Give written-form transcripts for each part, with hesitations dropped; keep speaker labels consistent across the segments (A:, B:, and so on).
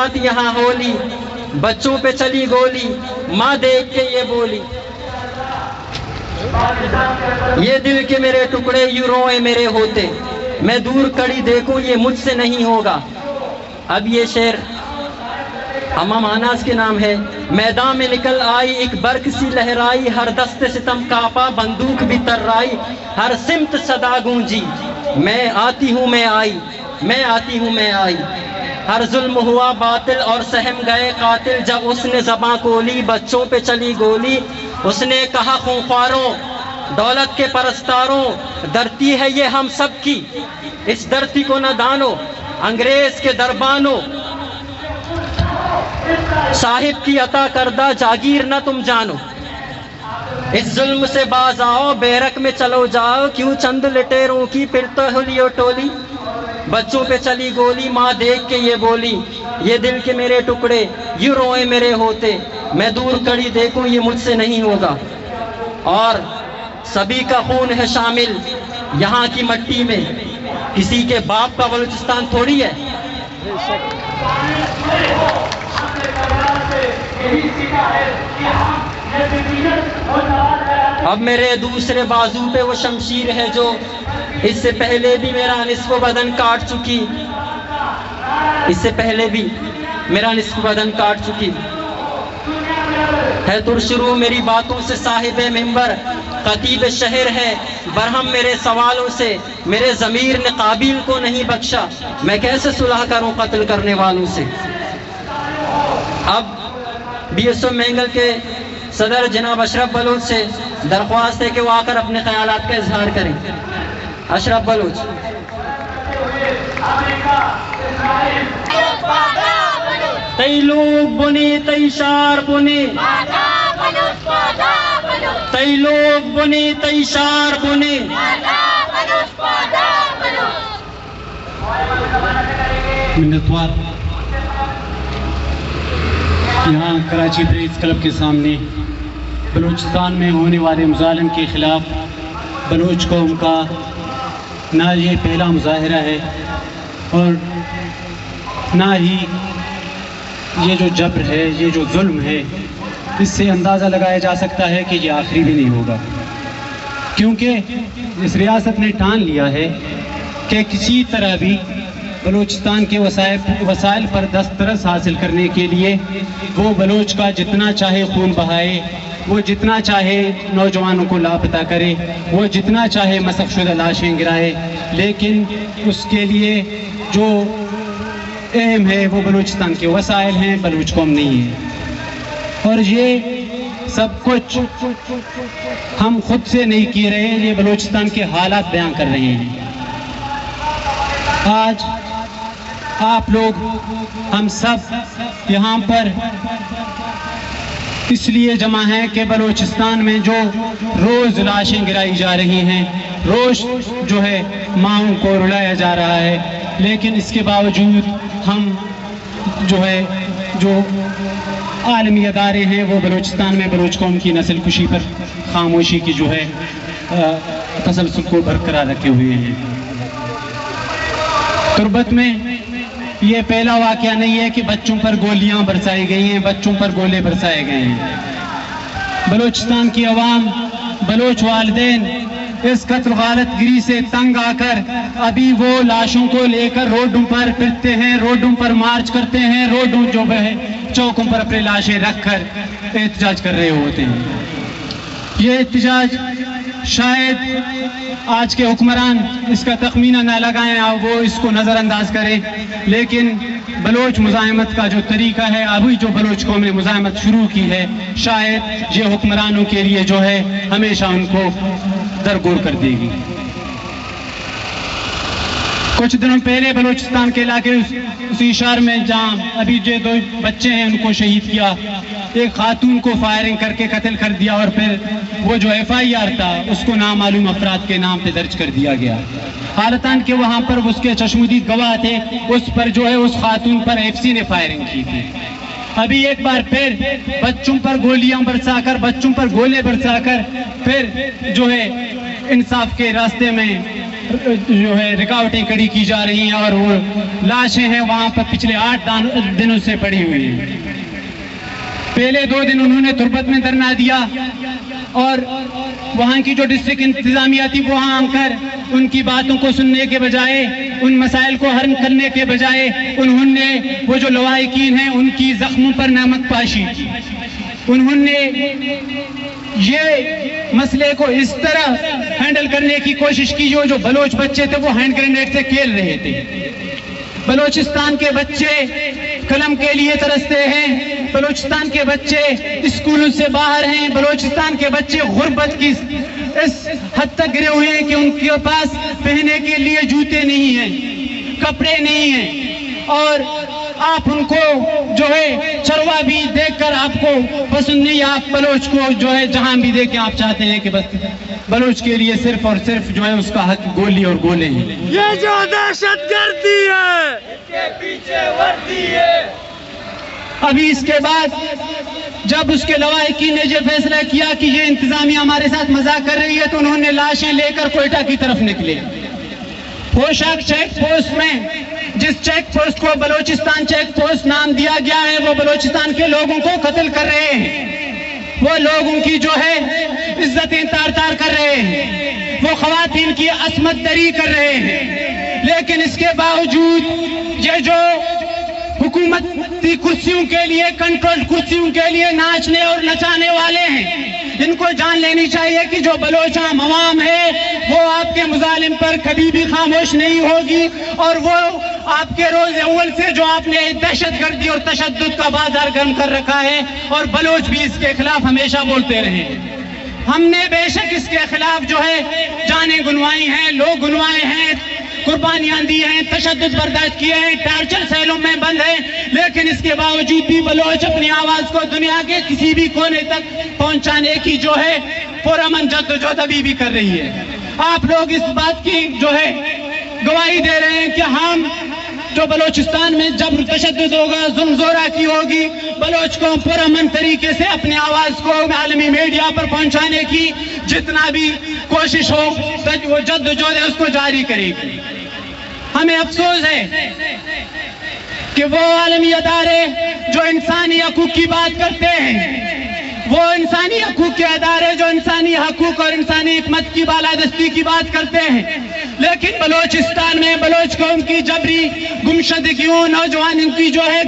A: رات یہاں ہولی، بچوں پہ چلی گولی، ماں دیکھ کے یہ بولی، یہ دل کے میرے ٹکڑے یوں روئے میرے ہوتے، میں دور کڑی دیکھوں یہ مجھ سے نہیں ہوگا۔ اب یہ شعر امام اناس کے نام ہے۔ میدان میں نکل آئی ایک برق سی لہرائی، ہر دست ستم کانپا بندوق بھی ترائی، ہر سمت صدا گونجی، میں آتی ہوں میں آئی، میں آتی ہوں میں آئی، ہر ظلم ہوا باطل اور سہم گئے قاتل، جب اس نے زباں کھولی بچوں پہ چلی گولی، اس نے کہا خونخواروں دولت کے پرستاروں، دھرتی ہے یہ ہم سب کی، اس دھرتی کو نہ دانو، انگریز کے دربانوں، صاحب کی عطا کردہ جاگیر نہ تم جانو، اس ظلم سے باز آؤ بیرک میں چلو جاؤ، کیوں چند لٹیروں کی پھر تو ہولی ٹولی، بچوں پہ چلی گولی، ماں دیکھ کے یہ بولی، یہ دل کے میرے ٹکڑے یوں روئے میرے ہوتے، میں دور کڑی دیکھوں یہ مجھ سے نہیں ہوگا۔ اور سبھی کا خون ہے شامل یہاں کی مٹی میں، کسی کے باپ کا بلوچستان تھوڑی ہے۔ اب میرے دوسرے بازو پہ وہ شمشیر ہے جو اس سے پہلے بھی میرا نصف بدن کاٹ چکی، اس سے پہلے بھی میرا نصف بدن کاٹ چکی ہے، ترشرو میری باتوں سے صاحب منبر، خطیب شہر ہے برہم میرے سوالوں سے، میرے ضمیر نے قابیل کو نہیں بخشا، میں کیسے صلح کروں قتل کرنے والوں سے۔ اب بی ایس او مینگل کے صدر جناب اشرف بلوچ سے درخواست ہے کہ وہ آ کر اپنے خیالات کا اظہار کریں۔ اشرف بلوچ۔ تئی لوگ بنے تئی شار بنے، تئی لوگ بنے تئی شار بنے،
B: منتوار یہاں کراچی پریس کلب کے سامنے بلوچستان میں ہونے والے مظالم کے خلاف بلوچ قوم کا نہ یہ پہلا مظاہرہ ہے اور نہ ہی یہ جو جبر ہے، یہ جو ظلم ہے، اس سے اندازہ لگایا جا سکتا ہے کہ یہ آخری بھی نہیں ہوگا، کیونکہ اس ریاست نے ٹھان لیا ہے کہ کسی طرح بھی بلوچستان کے وسائل پر دسترس حاصل کرنے کے لیے وہ بلوچ کا جتنا چاہے خون بہائے، وہ جتنا چاہے نوجوانوں کو لاپتہ کرے، وہ جتنا چاہے مسخ شدہ لاشیں گرائے، لیکن اس کے لیے جو اہم ہے وہ بلوچستان کے وسائل ہیں، بلوچ قوم نہیں ہے۔ اور یہ سب کچھ ہم خود سے نہیں کہہ رہے ہیں، یہ بلوچستان کے حالات بیان کر رہے ہیں۔ آج آپ لوگ ہم سب یہاں پر اس لیے جمع ہیں کہ بلوچستان میں جو روز لاشیں گرائی جا رہی ہیں، روز جو ہے ماؤں کو رلایا جا رہا ہے، لیکن اس کے باوجود ہم جو ہے جو عالمی ادارے ہیں وہ بلوچستان میں بلوچ قوم کی نسل کشی پر خاموشی کی جو ہے تسلسل کو برقرار رکھے ہوئے ہیں۔ تربت میں یہ پہلا واقعہ نہیں ہے کہ بچوں پر گولیاں برسائی گئی ہیں، بچوں پر گولے برسائے گئے ہیں۔ بلوچستان کی عوام، بلوچ والدین اس قتل غارت گری سے تنگ آ کر ابھی وہ لاشوں کو لے کر روڈوں پر پھرتے ہیں، روڈوں پر مارچ کرتے ہیں، روڈوں جو ہے چوکوں پر اپنے لاشیں رکھ کر احتجاج کر رہے ہوتے ہیں۔ یہ احتجاج شاید آج کے حکمران اس کا تخمینہ نہ لگائیں اور وہ اس کو نظر انداز کریں، لیکن بلوچ مزاحمت کا جو طریقہ ہے، ابھی جو بلوچ قوم نے مزاحمت شروع کی ہے، شاید یہ حکمرانوں کے لیے جو ہے ہمیشہ ان کو درگور کر دے گی۔ کچھ دنوں پہلے بلوچستان کے علاقے اسی شہر میں جہاں ابھی جو 2 بچے ہیں ان کو شہید کیا، ایک خاتون کو فائرنگ کر کے قتل کر دیا اور پھر وہ جو FIR تھا اس کو نامعلوم افراد کے نام پہ درج کر دیا گیا، حالتاً کہ وہاں پر اس کے چشمدید گواہ تھے، اس پر جو ہے اس خاتون پر FC نے فائرنگ کی تھی۔ ابھی ایک بار پھر بچوں پر گولیاں برسا کر، بچوں پر گولے برسا کر پھر جو ہے انصاف کے راستے میں جو ہے رکاوٹیں کھڑی کی جا رہی ہیں اور وہ لاشیں ہیں وہاں پر پچھلے 8 دنوں سے پڑی ہوئی ہیں. پہلے 2 دن انہوں نے تربت میں دھرنا دیا اور وہاں کی جو ڈسٹرکٹ انتظامیہ تھی وہاں آ کر ان کی باتوں کو سننے کے بجائے، ان مسائل کو حل کرنے کے بجائے انہوں نے وہ جو لواحقین ہیں ان کی زخموں پر نمک پاشی. انہوں نے یہ مسئلے کو اس طرح ہینڈل کرنے کی کوشش کی جو بلوچ بچے تھے وہ ہینڈ گرینیڈ سے کھیل رہے تھے. بلوچستان کے بچے قلم کے لیے ترستے ہیں، بلوچستان کے بچے اسکولوں سے باہر ہیں، بلوچستان کے بچے غربت کی اس حد تک گرے ہوئے ہیں کہ ان کے پاس پہننے کے لیے جوتے نہیں ہیں، کپڑے نہیں ہیں، اور آپ ان کو جو ہے چروا بھی دیکھ کر آپ کو پسند نہیں. آپ بلوچ کو جو ہے جہاں بھی دیکھیں آپ چاہتے ہیں کہ بس بلوچ کے لیے صرف اور صرف جو ہے اس کا حق گولی اور گولے ہیں.
C: یہ جو دہشت گردی ہے اس کے پیچھے وردی ہے.
B: ابھی اس کے بعد جب اس کے لواحقین نے یہ فیصلہ کیا کہ یہ انتظامیہ ہمارے ساتھ مذاق کر رہی ہے تو انہوں نے لاشیں لے کر کوئٹہ کی طرف نکلے. پوشاک چیک پوسٹ میں جس چیک پوسٹ کو بلوچستان چیک پوسٹ نام دیا گیا ہے وہ بلوچستان کے لوگوں کو قتل کر رہے ہیں، وہ لوگوں کی جو ہے عزتیں تار تار کر رہے ہیں، وہ خواتین کی عصمت دری کر رہے ہیں. لیکن اس کے باوجود یہ جو حکومتی کرسیوں کے لیے، کنٹرول کرسیوں کے لیے ناچنے اور نچانے والے ہیں، ان کو جان لینی چاہیے کہ جو بلوچ عوام ہے وہ آپ کے مظالم پر کبھی بھی خاموش نہیں ہوگی، اور وہ آپ کے روز اول سے جو آپ نے دہشت گردی اور تشدد کا بازار گرم کر رکھا ہے، اور بلوچ بھی اس کے خلاف ہمیشہ بولتے رہے. ہم نے بے شک اس کے خلاف جو ہے جانیں گنوائی ہیں، لوگ گنوائے ہیں، قربانیاں دی ہیں، تشدد برداشت کیے ہیں، ٹارچر سیلوں میں بند ہیں، لیکن اس کے باوجود بھی بلوچ اپنی آواز کو دنیا کے کسی بھی کونے تک پہنچانے کی جو ہے پرامن جدوجہد ابھی بھی کر رہی ہے. آپ لوگ اس بات کی جو ہے گواہی دے رہے ہیں کہ ہم جو بلوچستان میں جبر تشدد ہوگا، ظلم زورا کی ہوگی، بلوچ کو پرامن طریقے سے اپنی آواز کو عالمی میڈیا پر پہنچانے کی جتنا بھی کوشش ہو وہ جدوجہد ہے اس کو جاری کرے گی. ہمیں افسوس ہے کہ وہ عالمی ادارے جو انسانی حقوق کی بات کرتے ہیں، وہ انسانی حقوق کے ادارے جو انسانی حقوق اور انسانی حکمت کی بالادستی کی بات کرتے ہیں، لیکن بلوچستان میں بلوچ قوم کی جبری گمشدگیوں، نوجوانوں کی جو ہے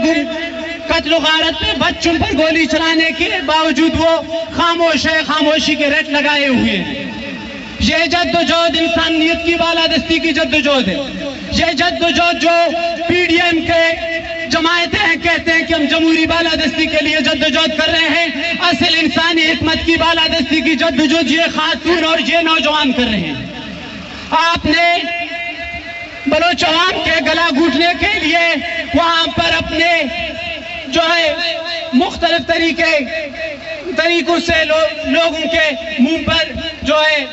B: قتل و غارت پہ بچوں پر گولی چلانے کے باوجود وہ خاموش ہے، خاموشی کے ریٹ لگائے ہوئے ہیں. یہ جدوجہد انسانیت کی بالادستی کی جدوجہد ہے. یہ جدوجہد جو پی ڈی ایم کے جماعتیں ہیں کہتے ہیں کہ ہم جمہوری بالادستی کے لیے جدوجہد کر رہے ہیں، اصل انسانی حکمت کی بالادستی کی جدوجہد یہ خاتون اور یہ نوجوان کر رہے ہیں. آپ نے بلوچ عوام کے گلا گھونٹنے کے لیے وہاں پر اپنے جو ہے مختلف طریقوں سے لوگوں کے منہ پر جو ہے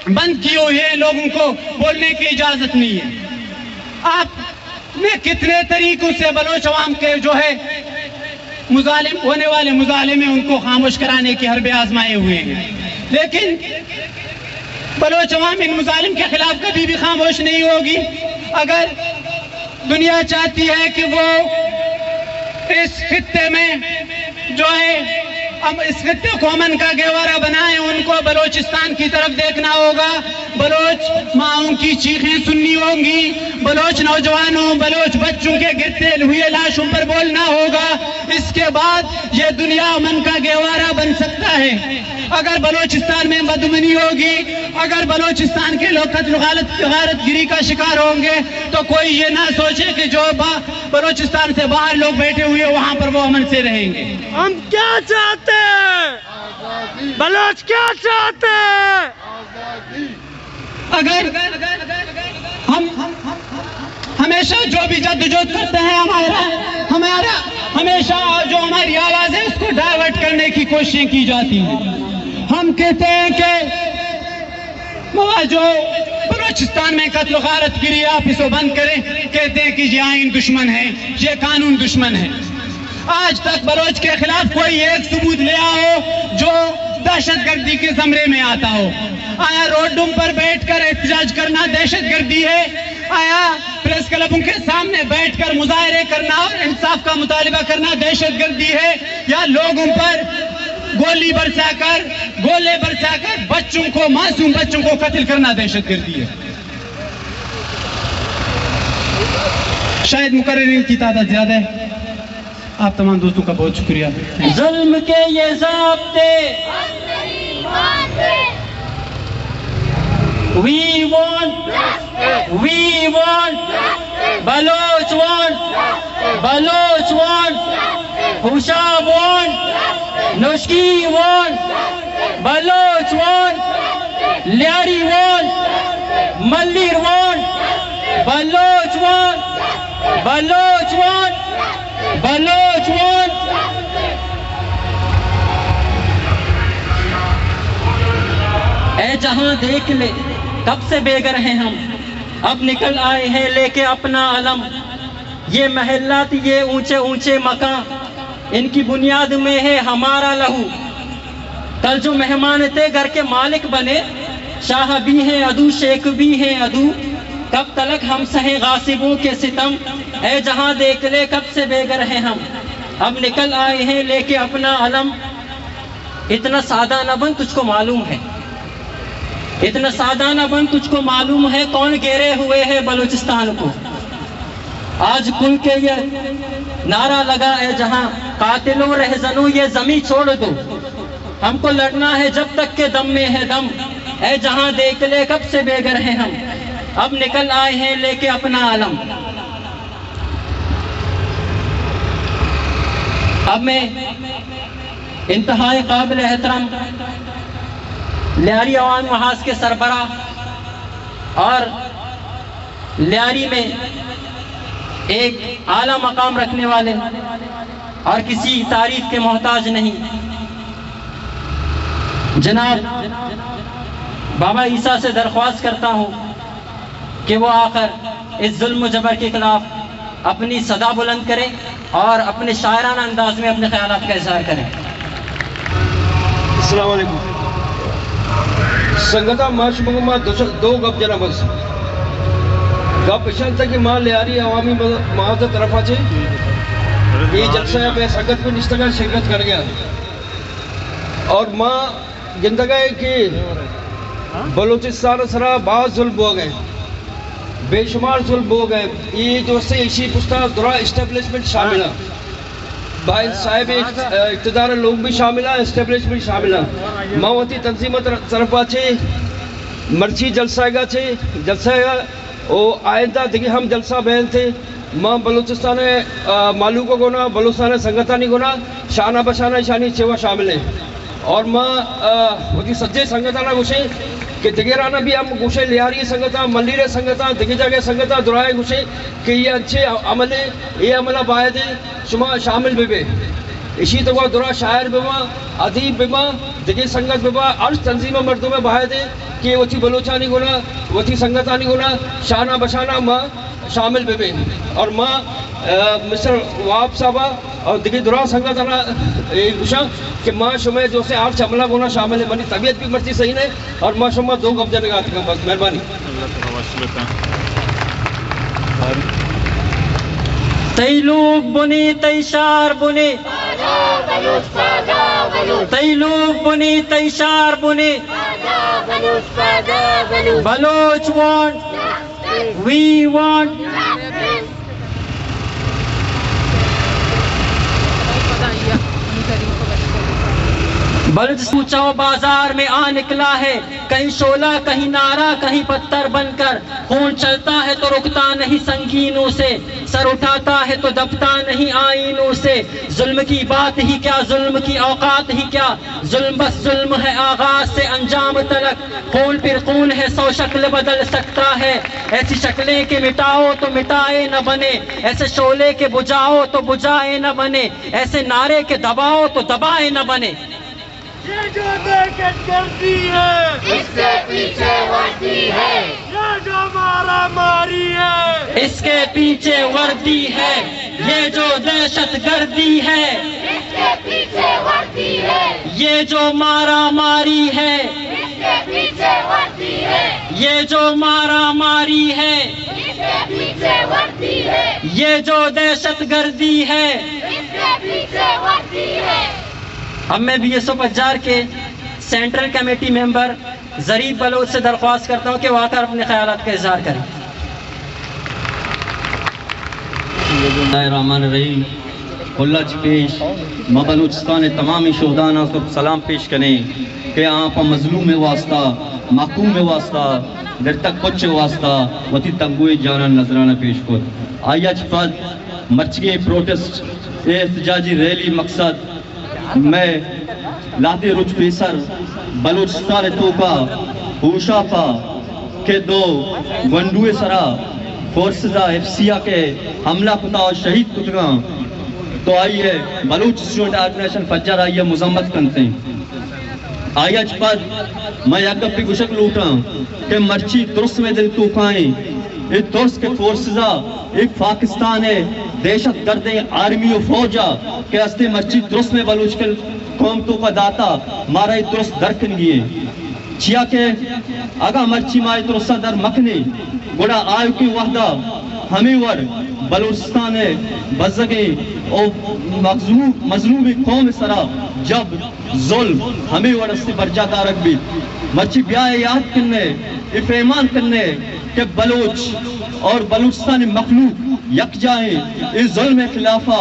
B: بند کی ہوئی ہے، لوگوں کو بولنے کی اجازت نہیں ہے. آپ نے کتنے طریقوں سے بلوچ عوام کے جو ہے مظالم ہونے والے مظالم ہیں ان کو خاموش کرانے کے حربے آزمائے ہوئے ہیں، لیکن بلوچ عوام ان مظالم کے خلاف کبھی بھی خاموش نہیں ہوگی. اگر دنیا چاہتی ہے کہ وہ اس خطے میں جو ہے اس خطے کو امن کا گہوارہ بنائیں، ان کو بلوچستان کی طرف دیکھنا ہوگا. بلوچ ماؤں کی چیخیں سننی ہوں گی، بلوچ نوجوانوں، بلوچ بچوں کے گرتے ہوئے لاشوں پر بولنا ہوگا. اس کے بعد یہ دنیا امن کا گہوارہ بن سکتا ہے. اگر بلوچستان میں بدمنی ہوگی، اگر بلوچستان کے لوگ قتل و غارت گری کا شکار ہوں گے تو کوئی یہ نہ سوچے کہ جو بلوچستان سے باہر لوگ بیٹھے ہوئے وہاں پر وہ امن سے رہیں گے.
C: ہم کیا چاہتے ہیں؟ بلوچ کیا چاہتے ہیں؟
B: اگر ہم ہمیشہ جو بھی جدوجہد کرتے ہیں ہمارا ہمیشہ جو ہماری آواز ہے اس کو ڈائیورٹ کرنے کی کوششیں کی جاتی ہیں. ہم کہتے ہیں کہ جو بلوچستان میں قتل و غارت گری آپ اس کو بند کریں، کہتے ہیں کہ یہ آئین دشمن ہے، یہ قانون دشمن ہے. آج تک بلوچ کے خلاف کوئی ایک ثبوت لے آؤ جو دہشت گردی کے زمرے میں آتا ہو؟ آیا روڈوں پر بیٹھ کر احتجاج کرنا دہشت گردی ہے؟ آیا پریس کلبوں کے سامنے بیٹھ کر مظاہرے کرنا اور انصاف کا مطالبہ کرنا دہشت گردی ہے؟ یا لوگوں پر گولے برسا کر بچوں کو، معصوم بچوں کو قتل کرنا دہشت گردی ہے؟ شاید مقررین کی تعداد زیادہ ہے. آپ تمام دوستوں کا بہت شکریہ.
A: ظلم کے یہ ضابطے We want Baloch want, Hushab want, Nushki want, Baloch want, Liari want, Mallir want, Baloch want, Baloch want, Baloch want. اے جہاں دیکھ لے کب سے بے گھر ہیں ہم، اب نکل آئے ہیں لے کے اپنا علم. یہ محلات، یہ اونچے اونچے مکان، ان کی بنیاد میں ہے ہمارا لہو. کل جو مہمان تھے گھر کے مالک بنے، شاہ بھی ہیں عدو، شیخ بھی ہیں عدو. کب تلک ہم سہیں غاصبوں کے ستم. اے جہاں دیکھ لے کب سے بے گھر ہیں ہم، اب نکل آئے ہیں لے کے اپنا علم. اتنا سادہ نہ بن، تجھ کو معلوم ہے، اتنا سادہ نہ بن، تجھ کو معلوم ہے کون گھیرے ہوئے ہے بلوچستان کو. آج کل کے یہ نعرہ لگا اے جہاں، قاتلوں رہزنوں یہ زمین چھوڑ دو، ہم کو لڑنا ہے جب تک کہ دم میں ہے دم. اے جہاں دیکھ لے کب سے بے گھر ہیں ہم، اب نکل آئے ہیں لے کے اپنا علم. اب میں انتہائی قابل احترام لیاری عوام محاذ کے سربراہ اور لیاری میں ایک اعلیٰ مقام رکھنے والے اور کسی تعریف کے محتاج نہیں، جناب بابا عیسیٰ سے درخواست کرتا ہوں کہ وہ آ کر اس ظلم و جبر کے خلاف اپنی صدا بلند کریں اور اپنے شاعرانہ انداز میں اپنے خیالات کا اظہار کریں.
D: السلام علیکم. سنگتا مارش مگما دو گپ جنا بس گپ اشان تک ماں لیاری عوامی محاذ طرف آچے یہ جلسہ میں سنگت کو نشتگاہ شرکت کر گیا اور ماں گندگاہ کہ بلوچستان سرا بعض ظلم ہو گئے، بے شمار ظلم ہو گئے. یہ جو سے اسی پشتا درا اسٹیبلشمنٹ شامل ہے، بھائی صاحب اقتدار لوگ بھی شامل ہیں، اسٹیبلشمنٹ شامل ہیں. ماوتی تنظیمت طرف آچے مرچی جلسہ گا چھے جلسہ گا او آئندہ دیکھیں ہم جلسہ بہن تھے. ماں بلوچستان مالو کو گونا بلوچستان سنگتانی گونا شانہ بشانہ شانی چیوہ شامل ہیں. اور ماں وہ سجے سنگتانہ گوشے کہ دگیرانہ بھی ہم گوشے لیاری سنگتاں ملیر سنگتاں دگی جگہ سنگتاں درائے گوشے کہ یہ اچھے عمل ہے، یہ عملہ باید ہے شما شامل بے اسی تو درا شاعر بما ادیب بما دگی سنگت بما عرض تنظیم مردوں میں باید ہے کہ وہ تھی بلوچانی گونا وہ تھی سنگتانی گونا شانہ بشانہ ماں شامل بے. اور ماں مسٹر واب صاحبہ اور دگی درا سنگتانہ گوشا کہ ماں شمع جو سے آرچ عملہ گونا شامل ہے. منی طبیعت بھی مرچی صحیح نہیں اور ماں شمع دو گپ جانے گا آتی بس مہربانی.
A: تی لوگ بنے تی شار بنے، تی لوگ بنے تی شار بنے. Baloch want, we want. بلد سوچاؤ بازار میں آ نکلا ہے، کہیں شولہ کہیں نعرہ کہیں پتھر بن کر. خون چلتا ہے تو رکتا نہیں سنگینوں سے، سر اٹھاتا ہے تو دبتا نہیں آئینوں سے. ظلم کی بات ہی کیا، ظلم کی اوقات ہی کیا، ظلم بس ظلم ہے آغاز سے انجام تلک. خون پھر خون ہے، 100 شکل بدل سکتا ہے. ایسی شکلیں کہ مٹاؤ تو مٹائے نہ بنے، ایسے شعلے کے بجھاؤ تو بجھائے نہ بنے، ایسے نعرے کے دباؤ تو دبائے نہ بنے.
C: یہ جو دہشت گردی ہے اس کے پیچھے وردی ہے، یہ جو مارا ماری ہے
A: اس کے پیچھے وردی ہے، یہ جو دہشت گردی ہے
E: اس کے پیچھے وردی ہے.
A: یہ جو مارا ماری ہے
C: اس کے پیچھے وردی ہے،
A: یہ جو مارا ماری ہے
C: اس کے پیچھے وردی ہے،
A: یہ جو دہشت گردی ہے
C: اس کے پیچھے وردی ہے۔
A: اب میں بی ایس او پجار کے سینٹرل کمیٹی ممبر ظریف بلوچ سے درخواست کرتا ہوں کہ وہ آ کر اپنے خیالات کا اظہار کریں۔
E: بسم اللہ الرحمن الرحیم۔ کلچ پیش میں بلوچستان تمامی شہدانا کو سلام پیش کریں کہ آپ مظلوم واسطہ محکوم واسطہ در تک کچھ واسطہ وتی تنگوئی جانا نظرانہ پیش کر آیا چپت مرچگی پروٹسٹ احتجاجی ریلی مقصد میں لاتے رچ پیسر بلوچستان توکا ہوشا پا کے دو گنڈوئے سرا فورسزہ ایف سیہ کے حملہ کتا اور شہید کتگاں تو آئیے بلوچ اسٹوڈنٹ آرگنیشن فجر آئیے مذمت کرتے ہیں۔ آئیے چپت میں یک گپی گشک لوٹاں کہ مرچی ترس میں دل توکائیں یہ ترس کے فورسزہ ایک پاکستان ہے دہشت گرد آرمی و فوجہ کہ استے مرچی ترس میں بلوچ کے قومتوں کا داتا مارا یہ ترس درکن گئے چیا کہ اگا مرچی مائی ترسہ در مکنے گوڑا آئیو کی وحدہ ہمیں ور بلوچستان ہے بزگے اور مظلوم قوم سرا جب ظلم ہمیں ور اس سے برجا دارک بھی مرچی بیائے یاد کرنے افیمان کرنے کہ بلوچ اور بلوچستان مخلوق یک جائیں اس ظلم خلافہ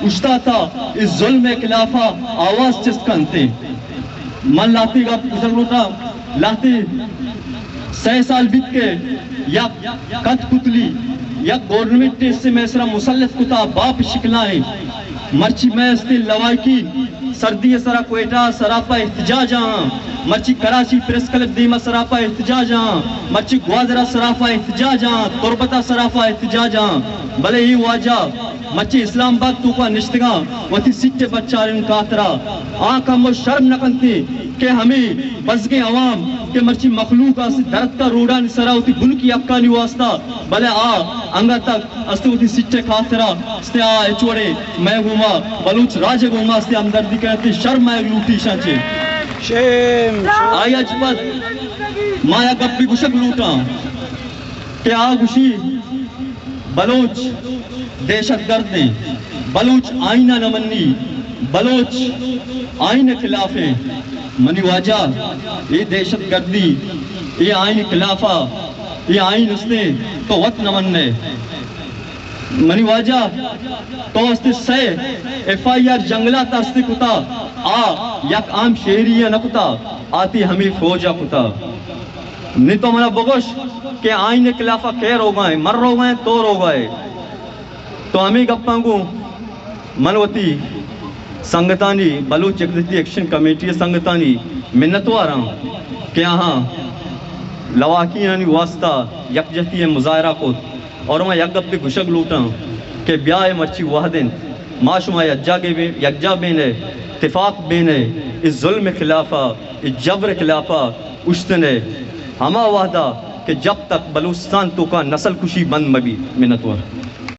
E: اشتا تھا اس ظلم خلافہ آواز چسکنتے من لاتی گا بزرگوٹا لاتی 6 سال بیت کے یا کت کتلی یا گورنمنٹ سے میں سرا مسلط کتا باپ شکلائیں مرچی میں استے لوائی کی سردی سرا کوئٹا سراپا احتجاج آن مرچی کراچی پریس کلب دیما سراپا احتجاج آن مرچی گوادرہ سراپا احتجاج آن تربتہ سراپا احتجاج آن بلے ہی واجہ مرچی اسلام آباد تو کا نشتگاں وتی سچے بچارن کاترا آنکھ ہم شرم نکنتے کہ ہمیں بزگے عوام کہ مرچی مخلوق آسی درد کا روڑا نسرا ہوتی بن کی اکانی واسطہ بلے انگا تک استے ہوتی سچے کاترا استے اچوڑے میں گوما بلوچ راجے گوما استے ہمدردی کہتے شرم میں لوٹی شانچے آیا جپت مایا گپی گشک لوٹا کہ گشی بلوچ دہشت گرد ہیں بلوچ آئینہ نہ منی بلوچ آئین خلاف ہیں منی واجہ یہ دہشت گردی یہ آئین خلافہ یہ آئین اس نے تو وقت نہ مننے منی واجہ تو اس نے سے ایف آئی آر جنگلہ ترستی کتا یک عام شہری نہ کتا آتی ہمیں فوجہ کتا نہیں تو منا بگوش کہ آئین خلافہ خیر ہو گئے مر ہو گئے تور ہو گئے تو ہمیں گپانگو منوتی سنگتانی بلوچ ایگزیکٹیو ایکشن کمیٹی سنگتانی منتو آ رہا ہوں کہ یہاں لواکیانی واسطہ یکجہتی مظاہرہ کو اور میں یک گپ پہ گشک لوٹا ہوں کہ بیائے مرچی وحدن معاشمہ یکجا بینے اتفاق بینے اس ظلم خلافہ اس جبر خلافہ اشتنے ہما وحدہ کہ جب تک بلوچستان تو کا نسل کشی بند مبی منتو